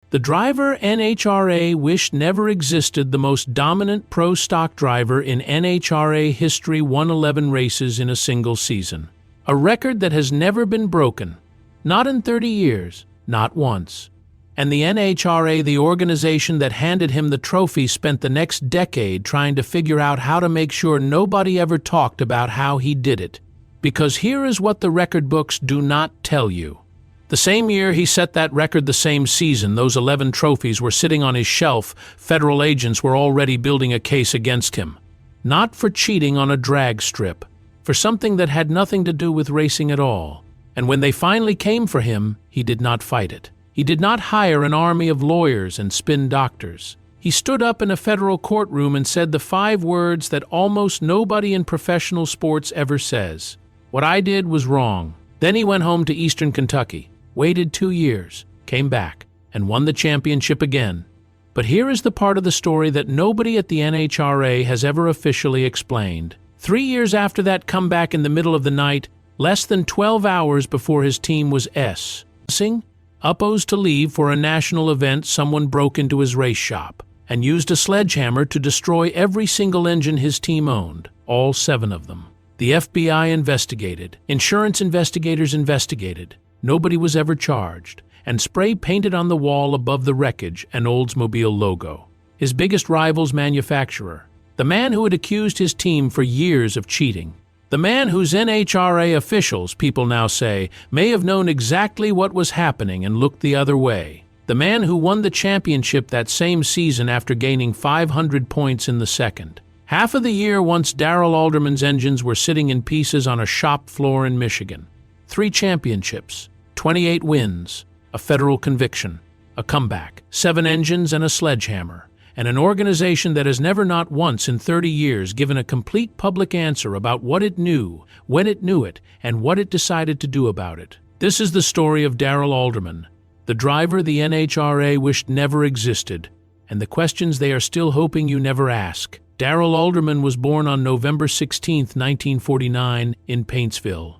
The driver NHRA wished never existed. The most dominant pro stock driver in NHRA history won 11 races in a single season. A record that has never been broken. Not in 30 years, not once. And the NHRA, the organization that handed him the trophy, spent the next decade trying to figure out how to make sure nobody ever talked about how he did it. Because here is what the record books do not tell you. The same year he set that record, the same season, those 11 trophies were sitting on his shelf. Federal agents were already building a case against him. Not for cheating on a drag strip, for something that had nothing to do with racing at all. And when they finally came for him, he did not fight it. He did not hire an army of lawyers and spin doctors. He stood up in a federal courtroom and said the 5 words that almost nobody in professional sports ever says. What I did was wrong. Then he went home to Eastern Kentucky, waited 2 years, came back, and won the championship again. But here is the part of the story that nobody at the NHRA has ever officially explained. 3 years after that comeback in the middle of the night, less than 12 hours before his team was supposed to leave for a national event, someone broke into his race shop and used a sledgehammer to destroy every single engine his team owned, all 7 of them. The FBI investigated, insurance investigators investigated. Nobody was ever charged, and spray painted on the wall above the wreckage an Oldsmobile logo. His biggest rival's manufacturer, the man who had accused his team for years of cheating, the man whose NHRA officials, people now say, may have known exactly what was happening and looked the other way, the man who won the championship that same season after gaining 500 points in the second. Half of the year once Daryl Alderman's engines were sitting in pieces on a shop floor in Michigan. 3 championships, 28 wins, a federal conviction, a comeback, 7 engines and a sledgehammer, and an organization that has never not once in 30 years given a complete public answer about what it knew, when it knew it, and what it decided to do about it. This is the story of Darrell Alderman, the driver the NHRA wished never existed, and the questions they are still hoping you never ask. Darrell Alderman was born on November 16, 1949, in Paintsville,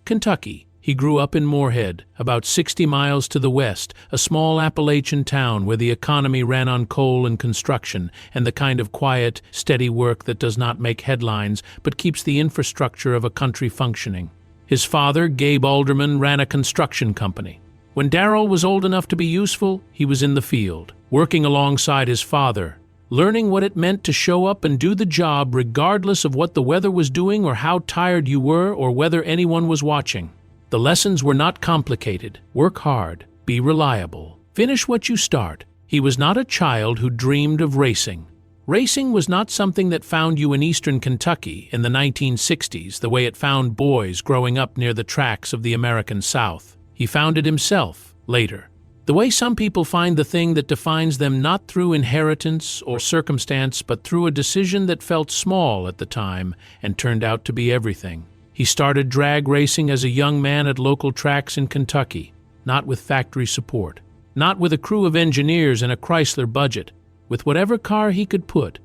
Kentucky. He grew up in Moorhead, about 60 miles to the west, a small Appalachian town where the economy ran on coal and construction, and the kind of quiet, steady work that does not make headlines but keeps the infrastructure of a country functioning. His father, Gabe Alderman, ran a construction company. When Darrell was old enough to be useful, he was in the field, working alongside his father, learning what it meant to show up and do the job regardless of what the weather was doing or how tired you were or whether anyone was watching. The lessons were not complicated. Work hard, be reliable, finish what you start. He was not a child who dreamed of racing. Racing was not something that found you in Eastern Kentucky in the 1960s the way it found boys growing up near the tracks of the American South. He found it himself later. The way some people find the thing that defines them, not through inheritance or circumstance, but through a decision that felt small at the time and turned out to be everything. He started drag racing as a young man at local tracks in Kentucky, not with factory support, not with a crew of engineers and a Chrysler budget, with whatever car he could put,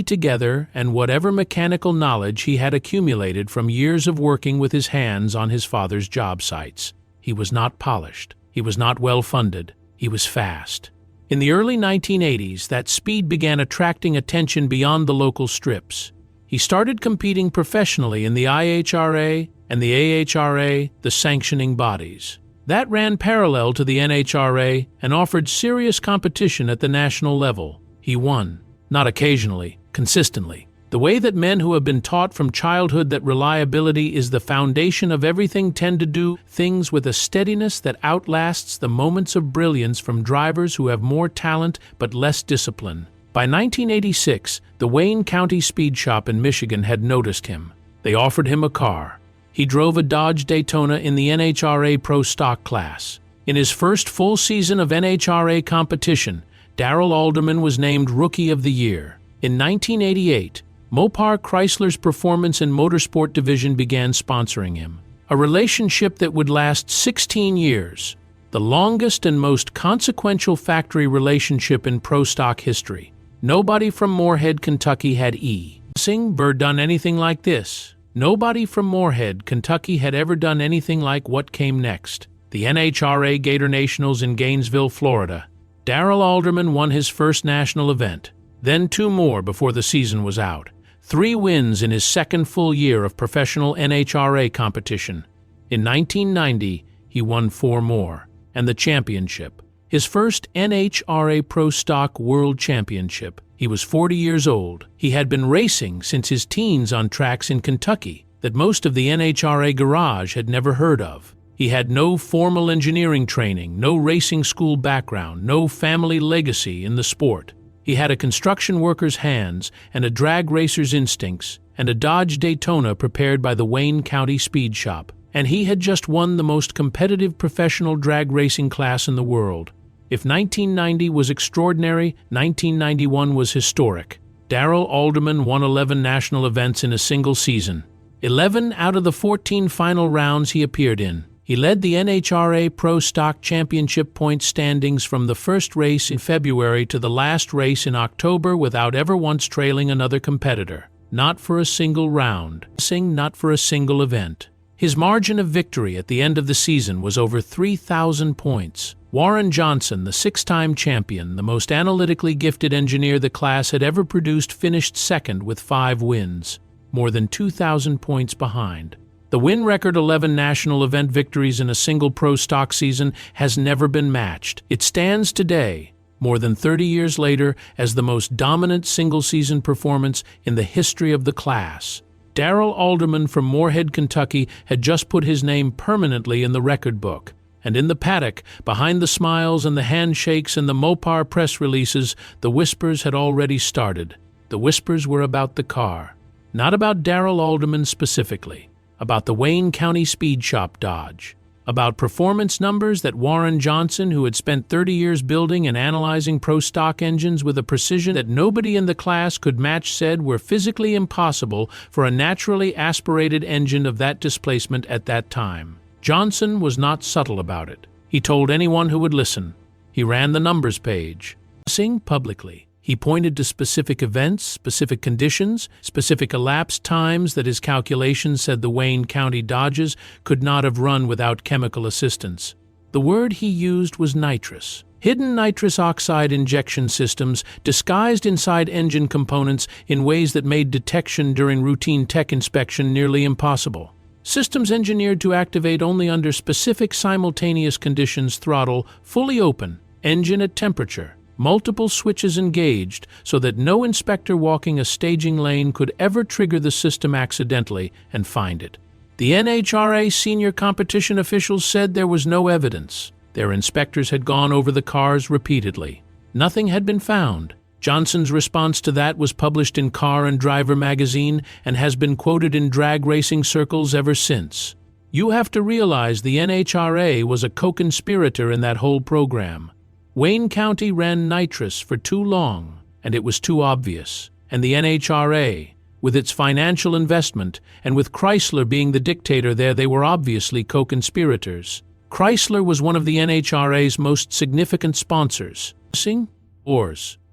together, and whatever mechanical knowledge he had accumulated from years of working with his hands on his father's job sites. He was not polished. He was not well-funded. He was fast. In the early 1980s, that speed began attracting attention beyond the local strips. He started competing professionally in the IHRA and the AHRA, the sanctioning bodies. That ran parallel to the NHRA and offered serious competition at the national level. He won, not occasionally, consistently. The way that men who have been taught from childhood that reliability is the foundation of everything tend to do things with a steadiness that outlasts the moments of brilliance from drivers who have more talent but less discipline. By 1986, the Wayne County Speed Shop in Michigan had noticed him. They offered him a car. He drove a Dodge Daytona in the NHRA Pro Stock class. In his first full season of NHRA competition, Darrell Alderman was named Rookie of the Year. In 1988, Mopar Chrysler's Performance and Motorsport division began sponsoring him. A relationship that would last 16 years, the longest and most consequential factory relationship in pro stock history. Nobody from Moorhead, Kentucky had done anything like this. Nobody from Moorhead, Kentucky had ever done anything like what came next. the NHRA Gator Nationals in Gainesville, Florida. Daryl Alderman won his first national event, then 2 more before the season was out. 3 wins in his second full year of professional NHRA competition. In 1990, he won 4 more, and the championship, his first NHRA Pro Stock World Championship. He was 40 years old. He had been racing since his teens on tracks in Kentucky that most of the NHRA garage had never heard of. He had no formal engineering training, no racing school background, no family legacy in the sport. He had a construction worker's hands and a drag racer's instincts and a Dodge Daytona prepared by the Wayne County Speed Shop. And he had just won the most competitive professional drag racing class in the world. If 1990 was extraordinary, 1991 was historic. Darrell Alderman won 11 national events in a single season. 11 out of the 14 final rounds he appeared in. He led the NHRA Pro Stock Championship point standings from the first race in February to the last race in October without ever once trailing another competitor. Not for a single round. Not for a single event. His margin of victory at the end of the season was over 3,000 points. Warren Johnson, the 6-time champion, the most analytically gifted engineer the class had ever produced, finished second with 5 wins, more than 2,000 points behind. The win record, 11 national event victories in a single pro stock season, has never been matched. It stands today, more than 30 years later, as the most dominant single-season performance in the history of the class. Daryl Alderman from Moorhead, Kentucky, had just put his name permanently in the record book. And in the paddock, behind the smiles and the handshakes and the Mopar press releases, the whispers had already started. The whispers were about the car. Not about Daryl Alderman specifically. About the Wayne County Speed Shop Dodge. About performance numbers that Warren Johnson, who had spent 30 years building and analyzing pro stock engines with a precision that nobody in the class could match, said were physically impossible for a naturally aspirated engine of that displacement at that time. Johnson was not subtle about it. He told anyone who would listen. He ran the numbers page. Sing publicly. He pointed to specific events, specific conditions, specific elapsed times that his calculations said the Wayne County Dodges could not have run without chemical assistance. The word he used was nitrous. Hidden nitrous oxide injection systems disguised inside engine components in ways that made detection during routine tech inspection nearly impossible. Systems engineered to activate only under specific simultaneous conditions: throttle fully open, engine at temperature, multiple switches engaged so that no inspector walking a staging lane could ever trigger the system accidentally and find it. The NHRA senior competition officials said there was no evidence. Their inspectors had gone over the cars repeatedly. Nothing had been found. Johnson's response to that was published in Car and Driver magazine and has been quoted in drag racing circles ever since. You have to realize the NHRA was a co-conspirator in that whole program. Wayne County ran nitrous for too long, and it was too obvious. And the NHRA, with its financial investment, and with Chrysler being the dictator there, they were obviously co-conspirators. Chrysler was one of the NHRA's most significant sponsors.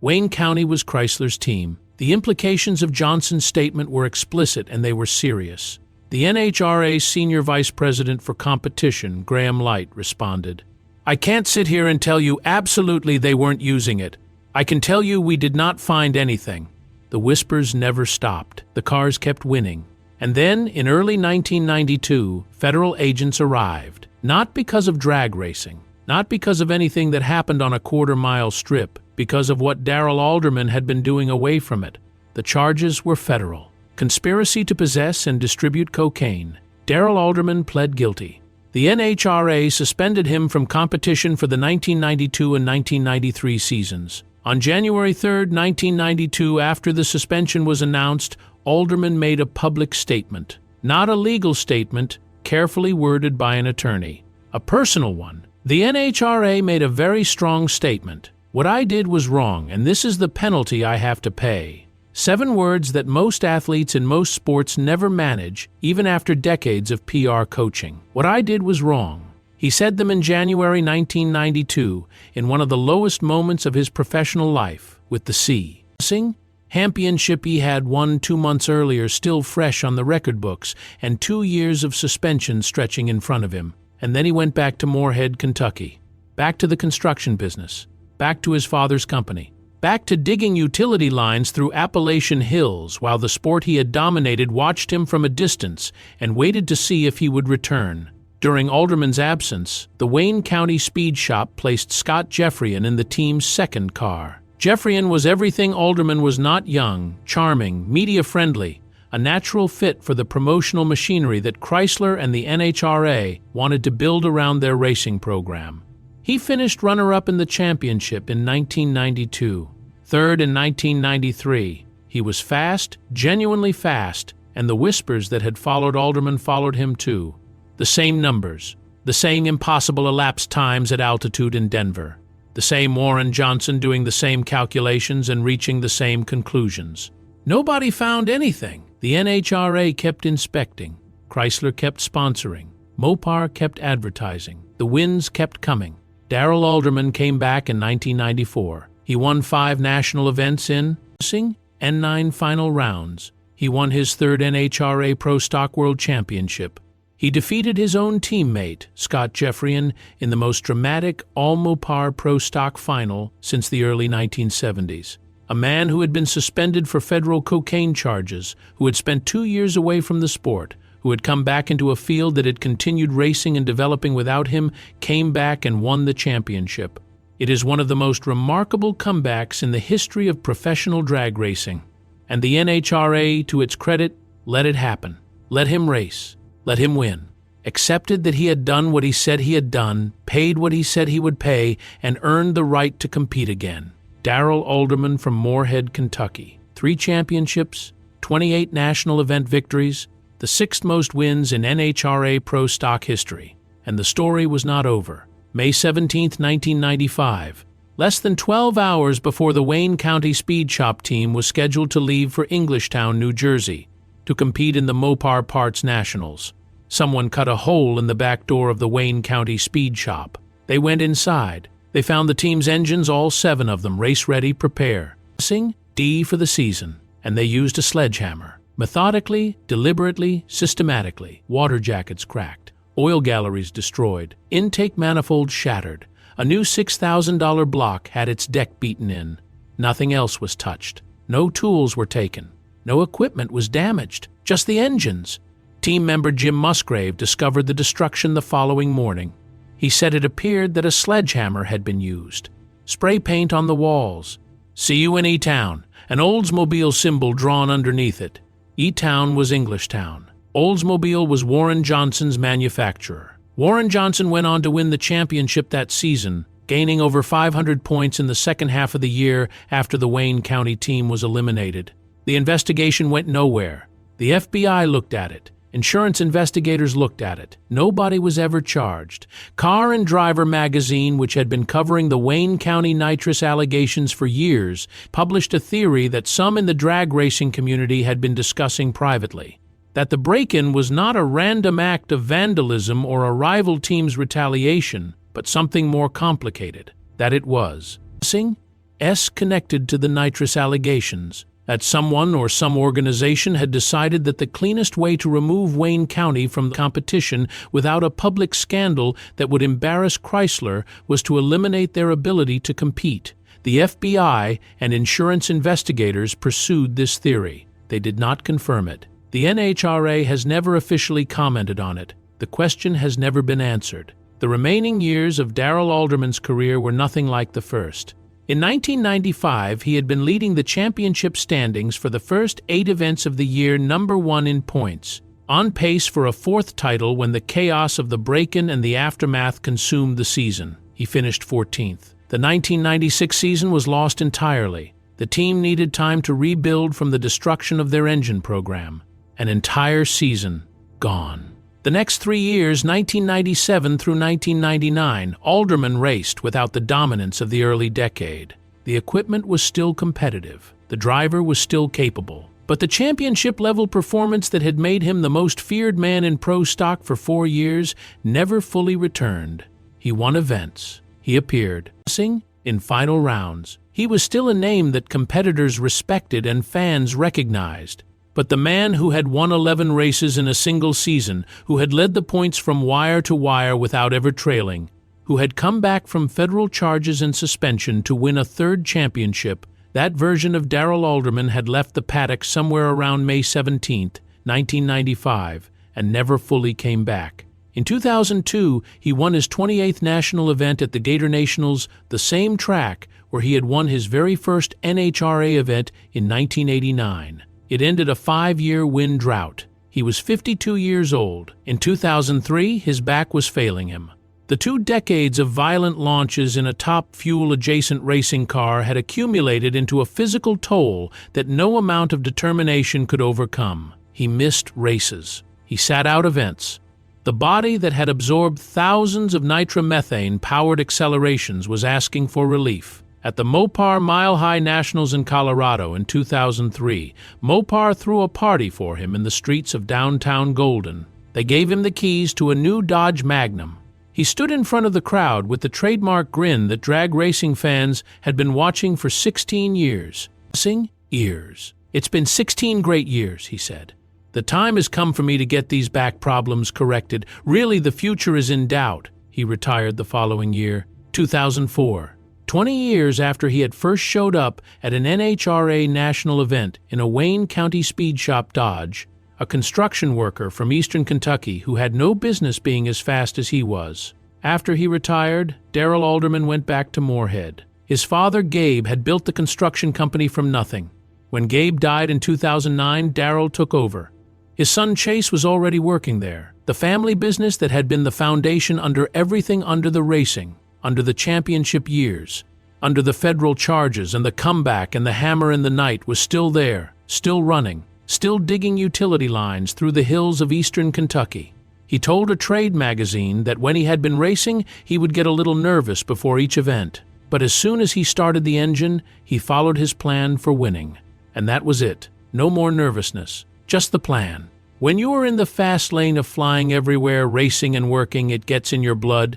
Wayne County was Chrysler's team. The implications of Johnson's statement were explicit, and they were serious. The NHRA's senior vice president for competition, Graham Light, responded, "I can't sit here and tell you absolutely they weren't using it. I can tell you we did not find anything." The whispers never stopped. The cars kept winning. And then, in early 1992, federal agents arrived. Not because of drag racing. Not because of anything that happened on a quarter-mile strip. Because of what Daryl Alderman had been doing away from it. The charges were federal. Conspiracy to possess and distribute cocaine. Daryl Alderman pled guilty. The NHRA suspended him from competition for the 1992 and 1993 seasons. On January 3, 1992, after the suspension was announced, Alderman made a public statement. Not a legal statement, carefully worded by an attorney. A personal one. The NHRA made a very strong statement. What I did was wrong, and this is the penalty I have to pay. 7 words that most athletes in most sports never manage, even after decades of PR coaching. What I did was wrong. He said them in January 1992, in one of the lowest moments of his professional life, with the championship he had won 2 months earlier still fresh on the record books, and 2 years of suspension stretching in front of him. And then he went back to Moorhead, Kentucky, back to the construction business, back to his father's company, back to digging utility lines through Appalachian hills while the sport he had dominated watched him from a distance and waited to see if he would return. During Alderman's absence, the Wayne County Speed Shop placed Scott Jeffrian in the team's second car. Jeffrian was everything Alderman was not: young, charming, media-friendly, a natural fit for the promotional machinery that Chrysler and the NHRA wanted to build around their racing program. He finished runner-up in the championship in 1992, third in 1993. He was fast, genuinely fast, and the whispers that had followed Alderman followed him too. The same numbers, the same impossible elapsed times at altitude in Denver, the same Warren Johnson doing the same calculations and reaching the same conclusions. Nobody found anything. The NHRA kept inspecting. Chrysler kept sponsoring. Mopar kept advertising. The wins kept coming. Daryl Alderman came back in 1994. He won 5 national events in racing and 9 final rounds. He won his 3rd NHRA Pro Stock World Championship. He defeated his own teammate, Scott Jeffrian, in the most dramatic all-Mopar Pro Stock final since the early 1970s. A man who had been suspended for federal cocaine charges, who had spent 2 years away from the sport, who had come back into a field that had continued racing and developing without him, came back and won the championship. It is one of the most remarkable comebacks in the history of professional drag racing. And the NHRA, to its credit, let it happen. Let him race. Let him win. Accepted that he had done what he said he had done, paid what he said he would pay, and earned the right to compete again. Daryl Alderman from Moorhead, Kentucky. 3 championships, 28 national event victories, the 6th most wins in NHRA Pro Stock history. And the story was not over. May 17, 1995. Less than 12 hours before the Wayne County Speed Shop team was scheduled to leave for Englishtown, New Jersey, to compete in the Mopar Parts Nationals. Someone cut a hole in the back door of the Wayne County Speed Shop. They went inside. They found the team's engines, all 7 of them, race-ready, prepare. Racing D for the season, and they used a sledgehammer. Methodically, deliberately, systematically. Water jackets cracked. Oil galleries destroyed. Intake manifolds shattered. A new $6,000 block had its deck beaten in. Nothing else was touched. No tools were taken. No equipment was damaged, just the engines. Team member Jim Musgrave discovered the destruction the following morning. He said it appeared that a sledgehammer had been used. Spray paint on the walls. "See you in E-Town," an Oldsmobile symbol drawn underneath it. E-Town was Englishtown. Oldsmobile was Warren Johnson's manufacturer. Warren Johnson went on to win the championship that season, gaining over 500 points in the second half of the year after the Wayne County team was eliminated. The investigation went nowhere. The FBI looked at it. Insurance investigators looked at it. Nobody was ever charged. Car and Driver magazine, which had been covering the Wayne County nitrous allegations for years, published a theory that some in the drag racing community had been discussing privately. That the break-in was not a random act of vandalism or a rival team's retaliation, but something more complicated. That it was S connected to the nitrous allegations. That someone or some organization had decided that the cleanest way to remove Wayne County from the competition without a public scandal that would embarrass Chrysler was to eliminate their ability to compete. The FBI and insurance investigators pursued this theory. They did not confirm it. The NHRA has never officially commented on it. The question has never been answered. The remaining years of Daryl Alderman's career were nothing like the first. In 1995, he had been leading the championship standings for the first 8 events of the year, number 1 in points, on pace for a 4th title when the chaos of the break-in and the aftermath consumed the season. He finished 14th. The 1996 season was lost entirely. The team needed time to rebuild from the destruction of their engine program. An entire season gone. The next 3 years, 1997 through 1999, Alderman raced without the dominance of the early decade. The equipment was still competitive. The driver was still capable. But the championship-level performance that had made him the most feared man in pro stock for 4 years never fully returned. He won events. He appeared in final rounds. He was still a name that competitors respected and fans recognized. But the man who had won 11 races in a single season, who had led the points from wire to wire without ever trailing, who had come back from federal charges and suspension to win a third championship, that version of Darrell Alderman had left the paddock somewhere around May 17, 1995, and never fully came back. In 2002, he won his 28th national event at the Gator Nationals, the same track where he had won his very first NHRA event in 1989. It ended a 5-year win drought. He was 52 years old. In 2003, his back was failing him. The 2 decades of violent launches in a top fuel-adjacent racing car had accumulated into a physical toll that no amount of determination could overcome. He missed races. He sat out events. The body that had absorbed thousands of nitromethane-powered accelerations was asking for relief. At the Mopar Mile High Nationals in Colorado in 2003, Mopar threw a party for him in the streets of downtown Golden. They gave him the keys to a new Dodge Magnum. He stood in front of the crowd with the trademark grin that drag racing fans had been watching for 16 years. Years. It's been 16 great years, he said. The time has come for me to get these back problems corrected. Really, the future is in doubt. He retired the following year, 2004. 20 years after he had first showed up at an NHRA national event in a Wayne County speed shop Dodge, a construction worker from eastern Kentucky who had no business being as fast as he was. After he retired, Daryl Alderman went back to Moorhead. His father, Gabe, had built the construction company from nothing. When Gabe died in 2009, Daryl took over. His son Chase was already working there, the family business that had been the foundation under everything, under the racing, under the championship years, under the federal charges, and the comeback and the hammer in the night was still there, still running, still digging utility lines through the hills of eastern Kentucky. He told a trade magazine that when he had been racing, he would get a little nervous before each event. But as soon as he started the engine, he followed his plan for winning. And that was it. No more nervousness. Just the plan. When you are in the fast lane of flying everywhere, racing and working, it gets in your blood.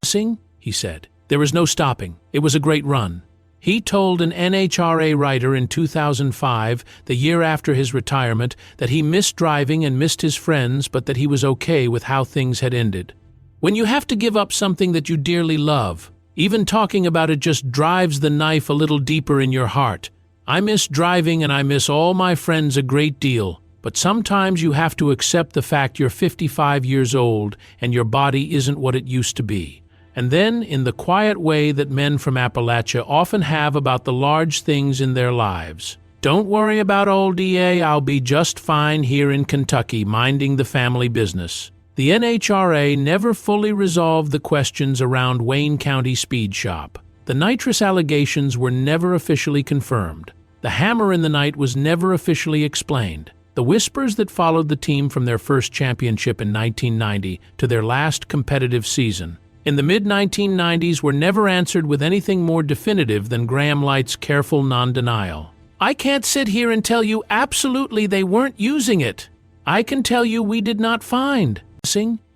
Sing, he said. There was no stopping. It was a great run. He told an NHRA writer in 2005, the year after his retirement, that he missed driving and missed his friends, but that he was okay with how things had ended. When you have to give up something that you dearly love, even talking about it just drives the knife a little deeper in your heart. I miss driving and I miss all my friends a great deal, but sometimes you have to accept the fact you're 55 years old and your body isn't what it used to be. And then, in the quiet way that men from Appalachia often have about the large things in their lives, don't worry about old DA, I'll be just fine here in Kentucky minding the family business. The NHRA never fully resolved the questions around Wayne County Speed Shop. The nitrous allegations were never officially confirmed. The hammer in the night was never officially explained. The whispers that followed the team from their first championship in 1990 to their last competitive season in the mid-1990s were never answered with anything more definitive than Graham Light's careful non-denial. I can't sit here and tell you absolutely they weren't using it. I can tell you we did not find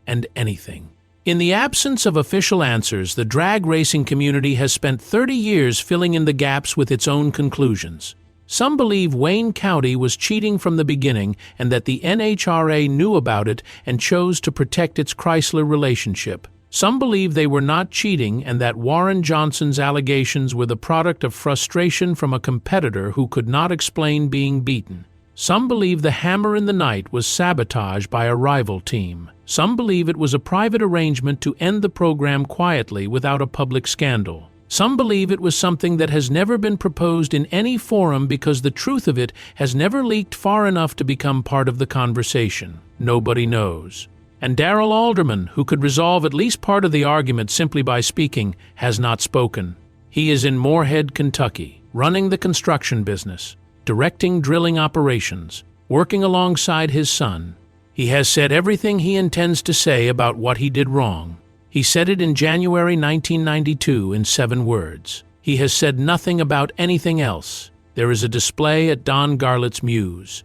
and anything. In the absence of official answers, the drag racing community has spent 30 years filling in the gaps with its own conclusions. Some believe Wayne County was cheating from the beginning and that the NHRA knew about it and chose to protect its Chrysler relationship. Some believe they were not cheating and that Warren Johnson's allegations were the product of frustration from a competitor who could not explain being beaten. Some believe the hammer in the night was sabotage by a rival team. Some believe it was a private arrangement to end the program quietly without a public scandal. Some believe it was something that has never been proposed in any forum because the truth of it has never leaked far enough to become part of the conversation. Nobody knows. And Daryl Alderman, who could resolve at least part of the argument simply by speaking, has not spoken. He is in Moorhead, Kentucky, running the construction business, directing drilling operations, working alongside his son. He has said everything he intends to say about what he did wrong. He said it in January 1992 in 7 words. He has said nothing about anything else. There is a display at Don Garlett's Muse.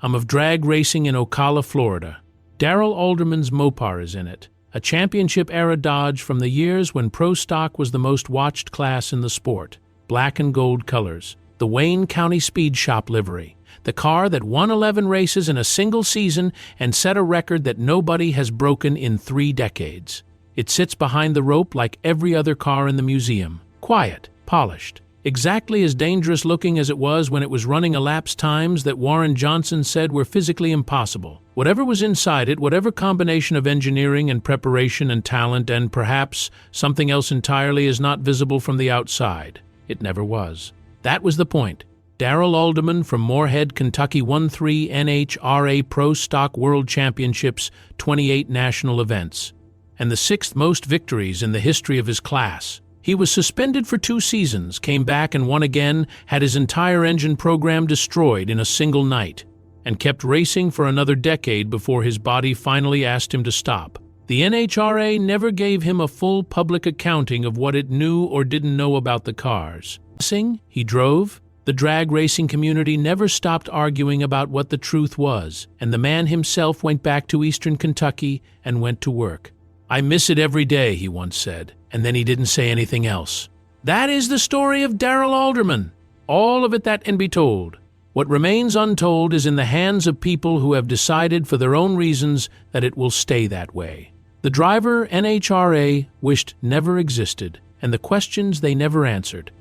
I'm of drag racing in Ocala, Florida. Darrell Alderman's Mopar is in it, a championship-era Dodge from the years when Pro Stock was the most watched class in the sport. Black and gold colors. the Wayne County Speed Shop livery, the car that won 11 races in a single season and set a record that nobody has broken in 3 decades. It sits behind the rope like every other car in the museum, quiet, polished, exactly as dangerous looking as it was when it was running elapsed times that Warren Johnson said were physically impossible. Whatever was inside it, whatever combination of engineering and preparation and talent and perhaps something else entirely is not visible from the outside, it never was. That was the point. Darrell Alderman from Moorhead, Kentucky won 3 NHRA Pro Stock World Championships, 28 national events, and the 6th most victories in the history of his class. He was suspended for 2 seasons, came back and won again, had his entire engine program destroyed in a single night, and kept racing for another decade before his body finally asked him to stop. The NHRA never gave him a full public accounting of what it knew or didn't know about the cars. He drove. The drag racing community never stopped arguing about what the truth was, and the man himself went back to eastern Kentucky and went to work. "I miss it every day," he once said, and then he didn't say anything else. That is the story of Daryl Alderman. All of it that can be told. What remains untold is in the hands of people who have decided for their own reasons that it will stay that way. The driver NHRA wished never existed, and the questions they never answered.